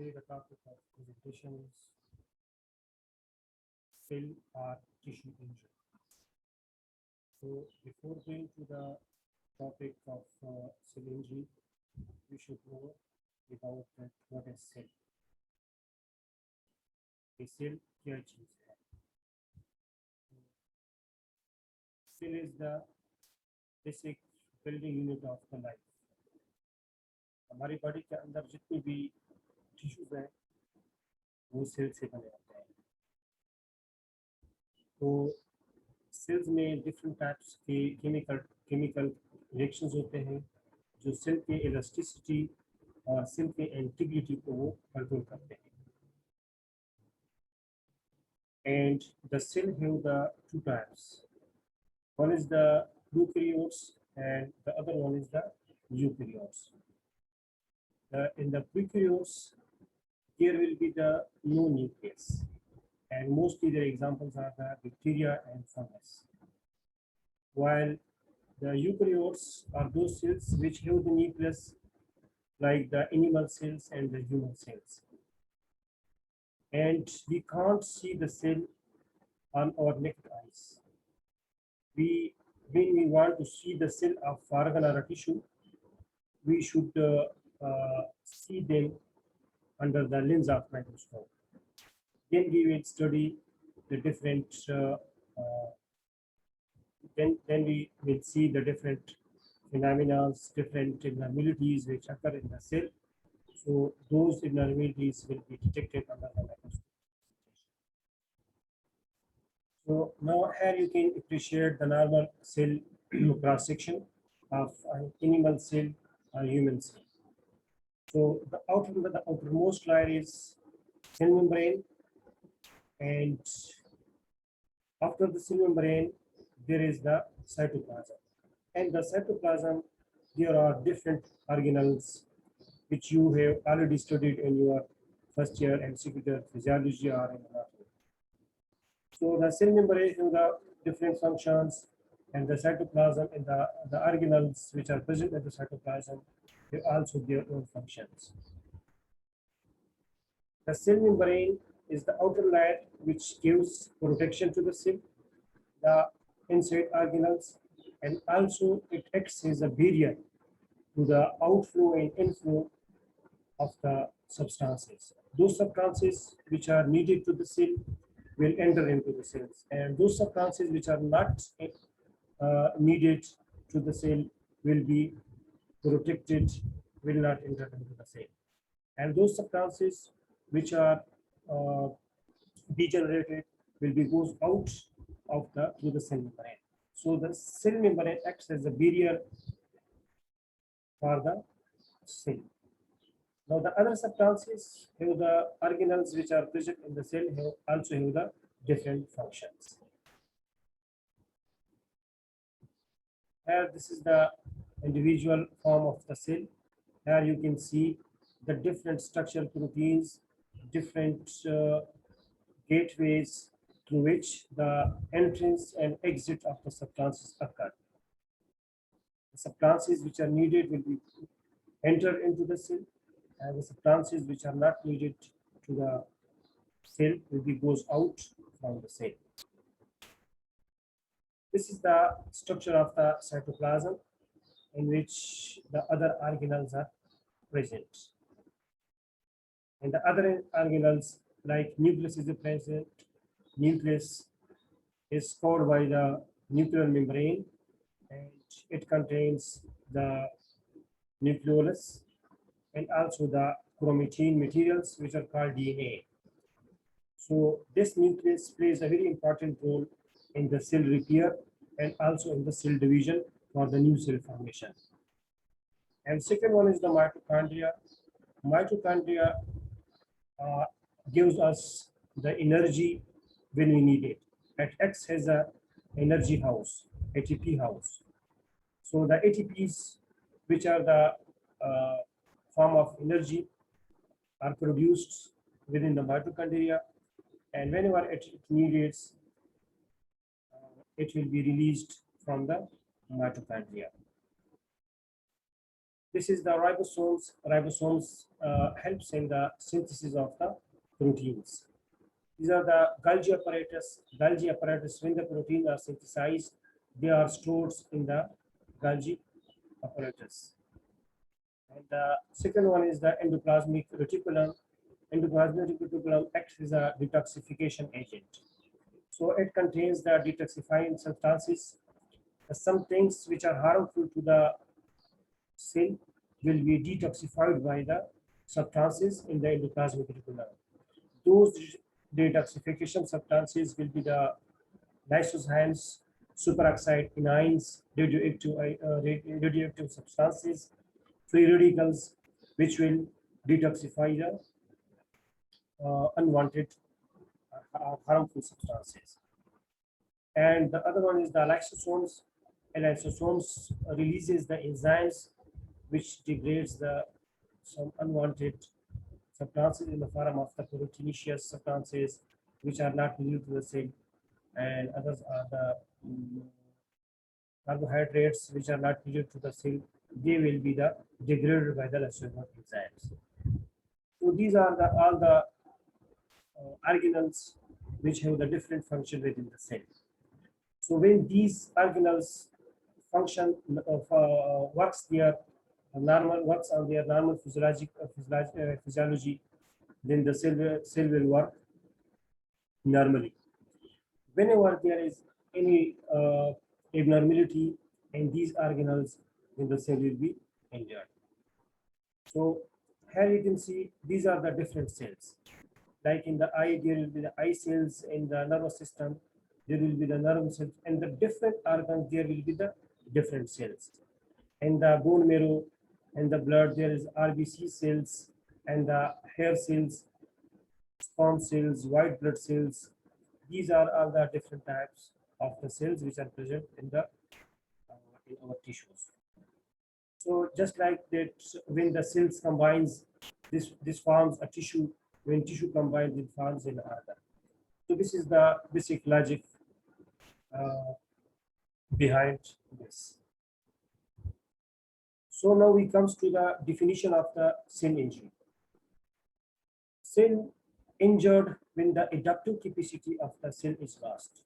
Today the topic of presentation is cell or tissue injury. So before going to the topic of cell injury, we should know about what is cell. A cell क्या चीज है? Cell is the basic building unit of the life. हमारी body के अंदर जितनी भी tissues हैं वो सेल से बने होते हैं. तो सेल्स में डिफरेंट टाइप्स के केमिकल रिएक्शंस होते हैं जो सेल के इलास्टिसिटी और सेल के इंटीग्रिटी को वो कंट्रोल करते हैं. And the cell have the two types. One is the prokaryotes and the other one is the eukaryotes. In the prokaryotes, there will be the no nucleus, and mostly their examples are the bacteria and fungus. While the eukaryotes are those cells which have the nucleus, like the animal cells and the human cells. And we can't see the cell on our naked eyes. When we want to see the cell of organ or a tissue, we should see them under the lens of microscope. Then we will study the different. Then we will see the different phenomena, different abnormalities which occur in the cell. So those abnormalities will be detected under the microscope. So now here you can appreciate the normal cell cross section of an animal cell or human cell. So the outermost layer is cell membrane, and after the cell membrane there is the cytoplasm. And the cytoplasm, there are different organelles which you have already studied in your first year and second year physiology or in anatomy. So the cell membrane have the different functions, and the cytoplasm and the organelles which are present in the cytoplasm, they also their own functions. The cell membrane is the outer layer which gives protection to the cell, the inside organelles, and also it acts as a barrier to the outflow and inflow of the substances. Those substances which are needed to the cell will enter into the cells, and those substances which are not needed to the cell will be protected, will not enter into the cell. And those substances which are degenerated will be goes out of the through the cell membrane. So the cell membrane acts as a barrier for the cell. Now the other substances have the organelles which are present in the cell also have the different functions. Here this is the individual form of the cell. Here you can see the different structural proteins, different gateways through which the entrance and exit of the substances occur. The substances which are needed will be entered into the cell, and the substances which are not needed to the cell will be goes out from the cell. This is the structure of the cytoplasm in which the other organelles are present. And the other organelles like nucleus is present. Nucleus is covered by the nuclear membrane, and it contains the nucleolus and also the chromatin materials which are called DNA. So this nucleus plays a very important role in the cell repair and also in the cell division for the new cell formation. And second one is the mitochondria. Mitochondria gives us the energy when we need it. It acts as a energy house, ATP house. So the ATPs, which are the form of energy, are produced within the mitochondria, and whenever it needs, it will be released from the mitochondria. This is the ribosomes. Ribosomes helps in the synthesis of the proteins. These are the Golgi apparatus. Golgi apparatus, when the proteins are synthesized, they are stored in the Golgi apparatus. And the second one is the endoplasmic reticulum. Endoplasmic reticulum acts as a detoxification agent. So it contains the detoxifying substances. Some things which are harmful to the cell will be detoxified by the substances in the endoplasmic reticulum. Those detoxification substances will be the lysozymes, superoxide enines, radioactive substances, free radicals, which will detoxify the unwanted harmful substances. And the other one is the lysosomes. And lysosomes releases the enzymes which degrades the some unwanted substances in the form of the proteinaceous substances which are not needed to the cell, and others are the carbohydrates which are not needed to the cell. They will be the degraded by the lysosomal enzymes. So these are the all the organelles which have the different function within the cell. So when these organelles function works their normal works on their normal physiology, then the cell will work normally. Whenever there is any abnormality in these organelles, then the cell will be injured. So here you can see these are the different cells. Like in the eye, there will be the eye cells. In the nervous system, there will be the nerve cells. And the different organs, there will be the different cells. In the bone marrow and the blood, there is RBC cells and the hair cells, sperm cells, white blood cells. These are all the different types of the cells which are present in the in our tissues. So just like that, when the cells combines, this forms a tissue. When tissue combines, it forms an organ. So this is the basic logic behind this. So now we comes to the definition of the cell injury. Cell injured when the adaptive capacity of the cell is lost.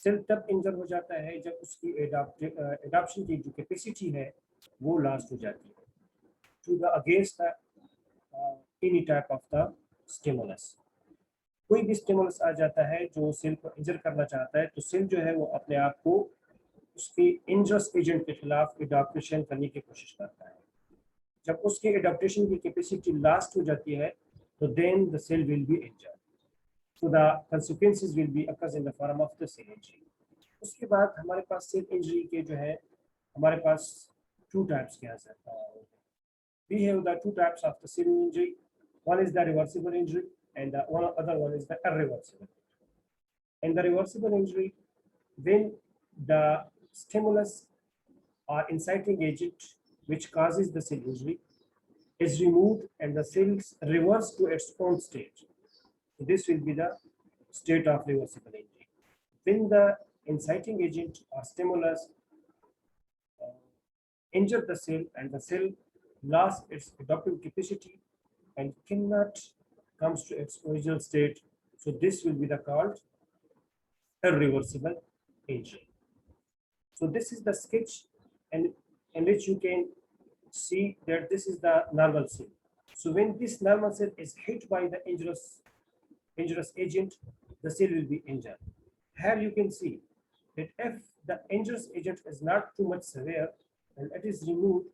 Cell तब injure हो जाता है जब उसकी adaption की जो capacity है वो लॉस्ट हो जाती है to the against any type of the stimulus. कोई भी स्टिमुलस आ जाता है जो सेल को इंजर करना चाहता है, तो सेल जो है वो अपने आप को उसके इंजरस एजेंट के खिलाफ एडाप्टेशन करने की कोशिश करता है. जब उसके एडाप्टेशन की कैपेसिटी लास्ट हो जाती है तो then the cell will be injured. So the consequences will be occurs in the form of the cell injury. उसके बाद हमारे पास सेल इंजरी के जो है हमारे पास two types के we have the two types of the cell injury. One is the reversible injury and the other one is the irreversible. And the reversible injury, when the stimulus or inciting agent which causes the cell injury is removed and the cells reverse to its own state. This will be the state of reversible injury. When the inciting agent or stimulus injure the cell and the cell lost its adaptive capacity and cannot comes to its original state, so this will be the called irreversible injury. So this is the sketch, and in which you can see that this is the normal cell. So when this normal cell is hit by the injurious agent, the cell will be injured. Here you can see that if the injurious agent is not too much severe and it is removed,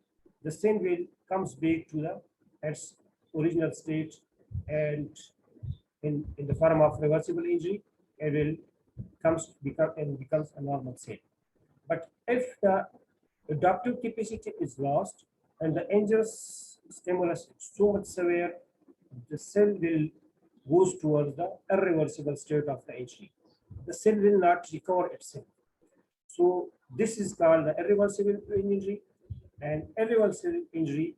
the cell will comes back to its original state, and in the form of reversible injury, it will becomes a normal cell. But if the adaptive capacity is lost and the injurious stimulus is so much severe, the cell will goes towards the irreversible state of the injury. The cell will not recover itself. So this is called the irreversible injury, and irreversible injury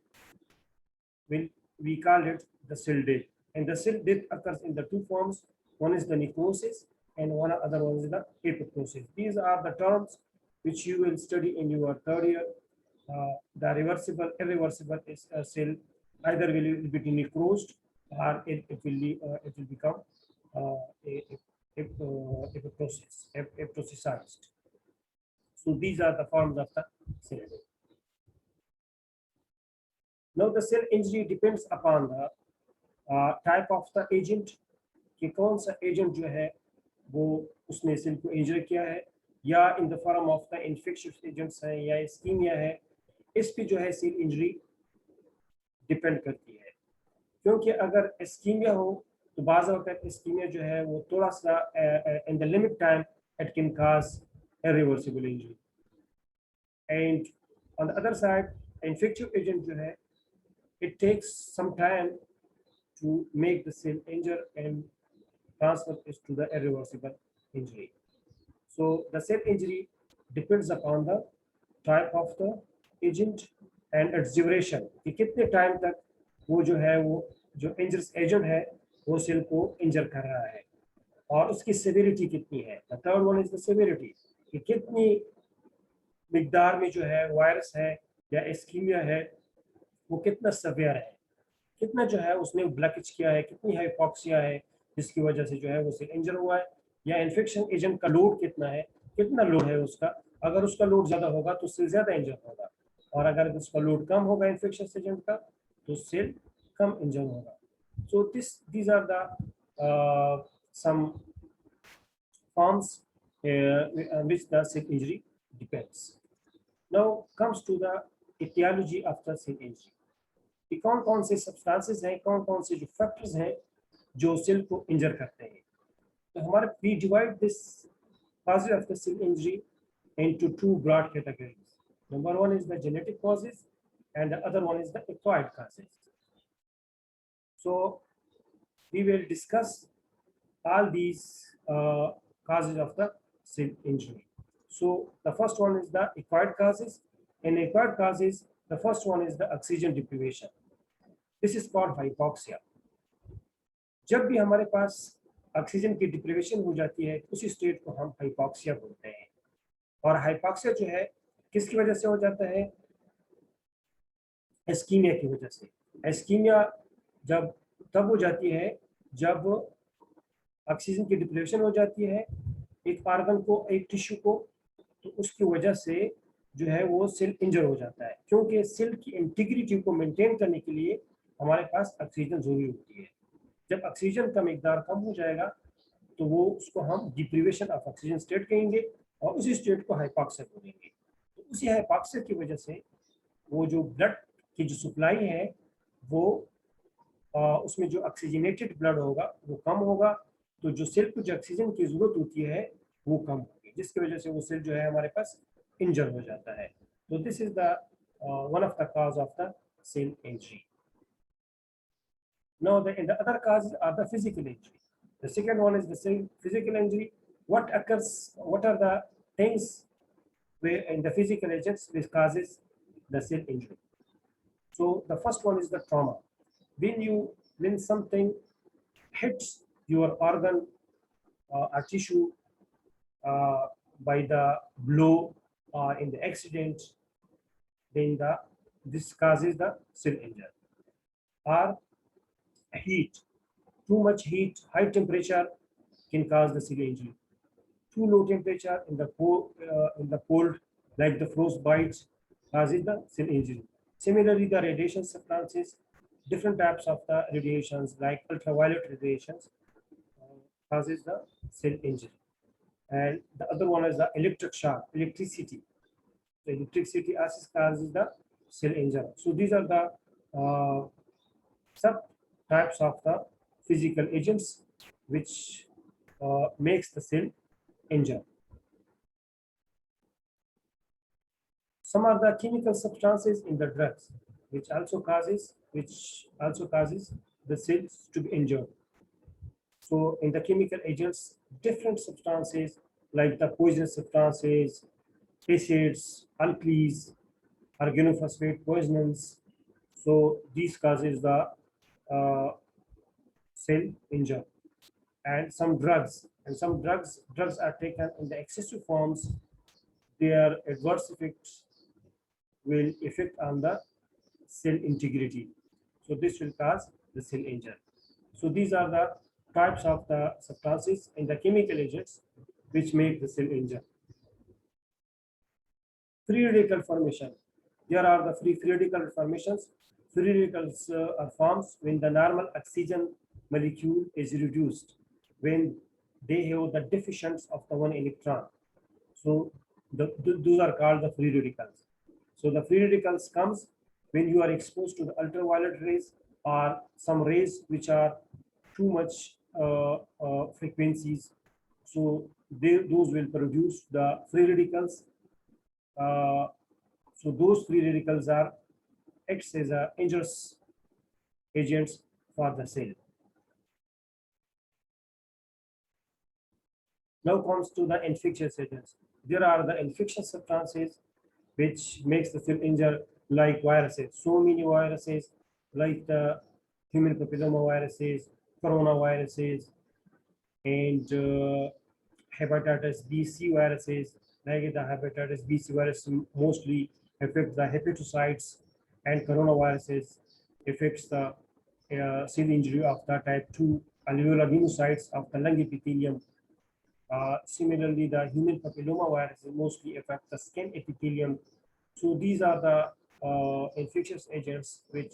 we call it the cell death. And the cell death occurs in the two forms. One is the necrosis and one other one is the apoptosis. These are the terms which you will study in your third year the reversible, irreversible is a cell either will be necrosed or it will become apoptosized. So these are the forms of the cell. Now the cell injury depends upon the type of the agent, कि कौन सा agent जो है वो उसने cell को इंजर किया है, या in the form of the infectious agents है या इस्कीमिया है, इस पे जो है सेल इंजरी डिपेंड करती है. क्योंकि अगर इस्कीमिया हो तो बाज़ वक्त इस्कीमिया जो है वो थोड़ा सा in the limit time it can cause irreversible injury. And on the other side infective agent जो है it takes some time to make the cell injure and transfer it to the irreversible injury. So the cell injury depends upon the type of the agent and its duration, कि कितने time तक वो जो है वो जो इंजर्स agent है वो सेल को इंजर कर रहा है, और उसकी सेवेरिटी कितनी है. The third one is the severity, कि कितनी मिकदार में जो है वायरस है या इस्कीमिया है वो कितना सवेयर है, कितना जो है उसने ब्लैकेज किया है, कितनी हाइपोक्सिया है जिसकी वजह से जो है वो सेल इंजर हुआ है, या इन्फेक्शन एजेंट का लोड कितना है, कितना लोड है उसका. अगर उसका लोड ज़्यादा होगा तो सेल ज़्यादा इंजर होगा, और अगर उसका लोड कम होगा इन्फेक्शन एजेंट का तो सेल कम इंजर होगा. So these are the some forms which the cell injury depends. Now comes to the etiology of the cell injury. कि कौन कौन से सब्सटेंसेस हैं, कौन कौन से जो फैक्टर्स हैं जो सेल को इंजर करते हैं. तो हमारे we divide this causes of the cell injury into two broad categories. Number one is the genetic causes and the other one is the acquired causes. So we will discuss all these causes of the cell injury. So the first one is the acquired causes. In acquired causes, the first one is the oxygen deprivation. This is called hypoxia. जब भी हमारे पास oxygen की deprivation हो जाती है उसी state को हम हाइपोक्सिया बोलते हैं. और हाइपोक्सिया जो है किसकी वजह से हो जाता है, इस्कीमिया की वजह से. इस्कीमिया जब तब हो जाती है जब ऑक्सीजन की डिप्रीवेशन हो जाती है एक ऑर्गन को, एक टिश्यू को, तो उसकी वजह से जो है वो सेल इंजर हो जाता है. क्योंकि सेल की इंटीग्रिटी को मेंटेन करने के लिए हमारे पास ऑक्सीजन जरूरी होती है. जब ऑक्सीजन का मिकदार कम हो जाएगा तो वो उसको हम डिप्रीवेशन ऑफ ऑक्सीजन स्टेट कहेंगे और उसी स्टेट को हाइपोक्सिया बोलेंगे. तो उसी हाइपोक्सिया की वजह से वो जो ब्लड की जो सप्लाई है वो उसमें जो ऑक्सीजनेटेड ब्लड होगा वो कम होगा, तो जो सेल को जो ऑक्सीजन की जरूरत होती है वो कम होगी, जिसकी वजह से वो सेल जो है हमारे पास इंजर हो जाता है. तो this is the one of the cause of the cell injury. Now, the other causes are the physical injury. The second one is the same physical injury. What occurs? What are the things where in the physical agents which causes the cell injury? So the first one is the trauma. When something hits your organ or tissue by the blow or in the accident, then this causes the cell injury. Or heat, too much heat, high temperature can cause the cell injury. Too low temperature in the cold, like the frostbite, causes the cell injury. Similarly, the radiation substances, different types of the radiations like ultraviolet radiations causes the cell injury. And the other one is the electric shock, electricity. The electricity causes the cell injury. So these are the sub types of the physical agents which makes the cell injure. Some are the chemical substances in the drugs which also causes the cells to be injured. So in the chemical agents, different substances like the poisonous substances, acids, alkalis, organophosphate poisonants. So these causes the cell injury. And some drugs are taken in the excessive forms. Their adverse effects will affect on the cell integrity. So this will cause the cell injury. So these are the types of the substances and the chemical agents which make the cell injury. Free radical formation. There are the free radical formations. Free radicals are forms when the normal oxygen molecule is reduced, when they have the deficiency of the one electron. So those are called the free radicals. So the free radicals comes when you are exposed to the ultraviolet rays or some rays which are too much frequencies. So those will produce the free radicals. So those free radicals are acts as a injurious agents for the cell. Now comes to the infectious agents. There are the infectious substances which makes the cell injure, like viruses. So many viruses, like the human papilloma viruses, coronaviruses, and hepatitis B, C viruses. Like the hepatitis B, C virus mostly affect the hepatocytes, and coronaviruses affects the cell injury of the type 2 alveolar pneumocytes of the lung epithelium. Similarly, the human papilloma virus mostly affect the skin epithelium. So these are the infectious agents which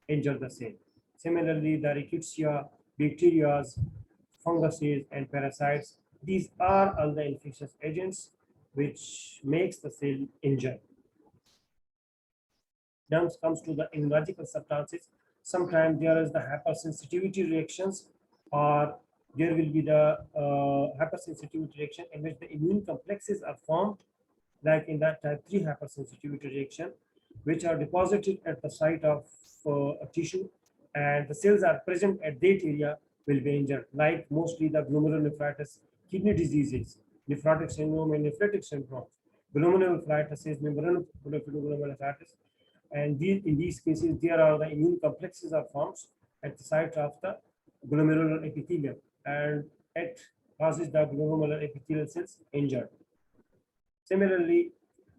injure the cell. Similarly, the rickettsia, bacteria, funguses, and parasites. These are all the infectious agents which makes the cell injured. Now comes to the immunological substances. Sometimes there is the hypersensitivity reactions, or there will be the hypersensitivity reaction in which the immune complexes are formed, like in that type 3 hypersensitivity reaction, which are deposited at the site of a tissue, and the cells are present at that area will be injured, like mostly the glomerulonephritis, kidney diseases, nephrotic syndrome, and nephritic syndrome. Glomerulonephritis is glomerulonephritis, and in these cases, there are the immune complexes are formed at the site of the glomerular epithelium, and it causes the glomerular epithelial cells injured. Similarly,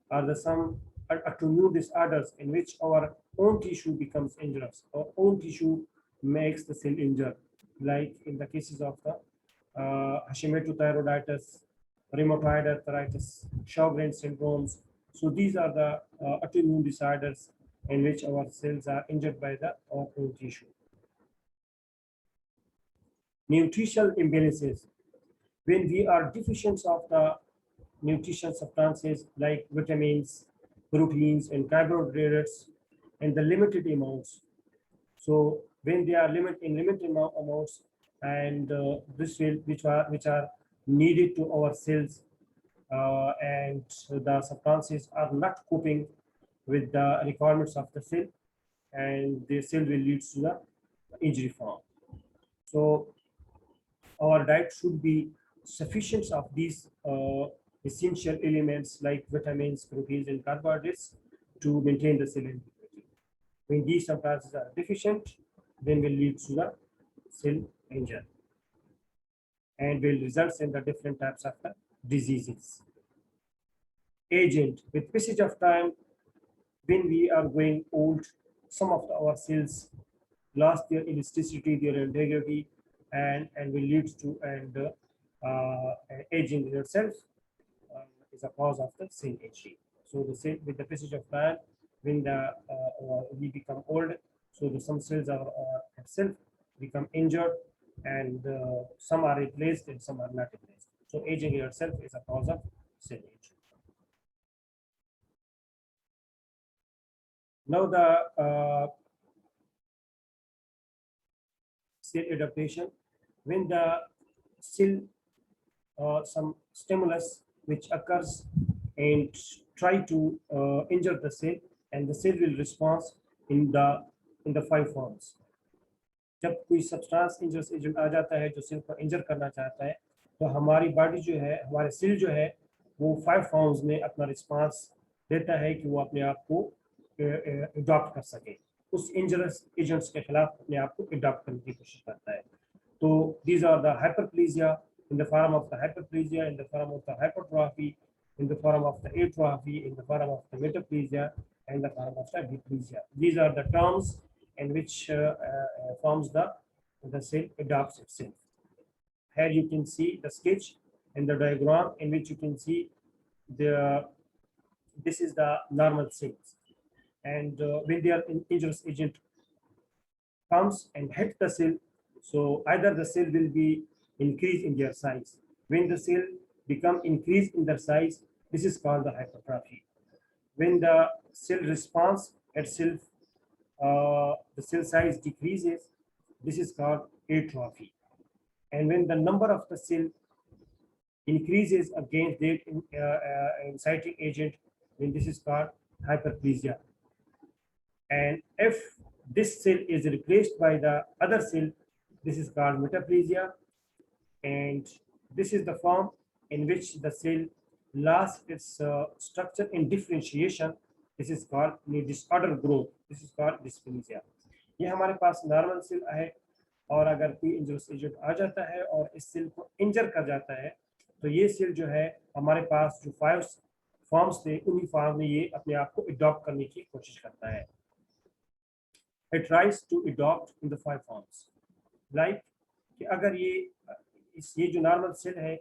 are the some autoimmune disorders in which our own tissue becomes injurious, our own tissue makes the cell injured, like in the cases of the Hashimoto thyroiditis, rheumatoid arthritis, Sjogren's syndromes. So these are the autoimmune disorders in which our cells are injured by our own tissue. Nutritional imbalances. When we are deficient of the nutritional substances like vitamins, proteins, and carbohydrates in the limited amounts. So when they are limited amounts, and this will which are needed to our cells, and the substances are not coping with the requirements of the cell, and the cell will lead to the injury form. So our diet should be sufficient of these essential elements like vitamins, proteins, and carbohydrates to maintain the cell integrity. When these substances are deficient, then will lead to the cell injury and will result in the different types of the diseases. Agent. With passage of time, when we are going old, some of our cells lost their elasticity, their integrity, and will lead to aging itself is a cause of the cell injury. So the cell, with the passage of time, when we become old, so some cells are itself become injured, and some are replaced and some are not replaced. So aging itself is a cause of cell injury. Now the cell adaptation. When the cell some stimulus which occurs and try to injure the cell, and the cell will respond in the 5 forms. जब कोई substance injurious agent आ जाता है जो cell को इंजर करना चाहता है, तो हमारी बॉडी जो है, हमारे सेल जो है, वो 5 फॉर्म्स में अपना रिस्पांस देता है कि वो अपने आप को अडॉप्ट कर सके, उस इंजरियस एजेंट्स के खिलाफ अपने आप को अडॉप्ट करने की कोशिश करता है. तो these are the hyperplasia, in the form of the hyperplasia, in the form of the hypertrophy, in the form of the atrophy, in the form of the metaplasia, and the form of the diplegia. These are the terms in which forms the cell adopts itself. Here you can see the sketch and the diagram in which you can see this is the normal cells, and when their injurious agent comes and hit the cell, so either the cell will be increased in their size. When the cell become increased in their size, this is called the hypertrophy. When the cell response itself, the cell size decreases, this is called atrophy. And when the number of the cell increases against that inciting agent, then this is called hyperplasia. And if this cell is replaced by the other cell, this is called metaplasia. And this is the form in which the cell lost its structure in differentiation. This is called disorder growth. This is called dysplesia. ये हमारे पास normal cell है, और अगर कोई injurious agent आ जाता है और इस सेल को इंजर कर जाता है, तो ये सेल जो है हमारे पास जो 5 फॉर्म्स थे, उन्हीं फॉर्म में ये अपने आप को अडॉप्ट करने की कोशिश करता है. It tries to adopt in the 5 forms. Like कि अगर ये जो नॉर्मल सेल है,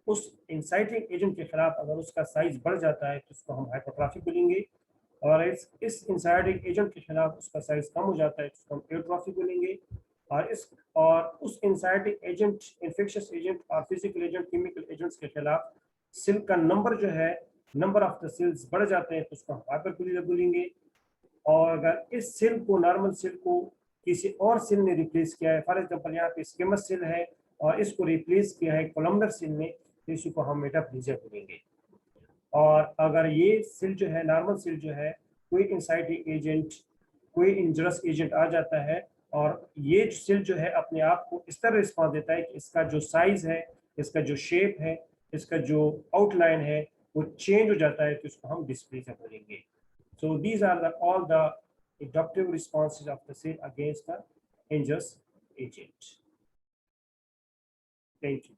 उस इंसाइटिंग एजेंट के खिलाफ अगर उसका साइज बढ़ जाता है तो उसको हम हाइपरट्रॉफी बोलेंगे, और इस इंसाइटिंग एजेंट के खिलाफ उसका साइज कम हो जाता है तो उसको हम एट्रॉफी बोलेंगे. और उस इंसाइटिंग एजेंट, इन्फेक्शियस एजेंट और फिजिकल एजेंट, केमिकल एजेंट्स के खिलाफ सेल का नंबर जो है, नंबर ऑफ द सेल्स बढ़ जाते हैं तो उसको हम हाइपरप्लेजिया बोलेंगे. और अगर इस सेल को, नॉर्मल सेल को किसी और सेल ने रिप्लेस किया है, फॉर एग्जांपल यहाँ पे स्केमस सेल है और इसको रिप्लेस किया है कोलमनर सेल ने, तो इसको हम मेटाप्लेजिया बोलेंगे. और अगर ये सेल जो है, नॉर्मल सेल जो है, कोई इंसाइटिंग एजेंट, कोई इंजरियस एजेंट आ जाता है और ये सेल जो है अपने आप को इस तरह रिस्पॉन्स देता है कि इसका जो साइज है, इसका जो शेप है, इसका जो आउटलाइन है वो चेंज हो जाता है, तो इसको हम डिस्प्लेजिया बोलेंगे. So these are all the adaptive responses of the cell against the injurious agent. Thank you.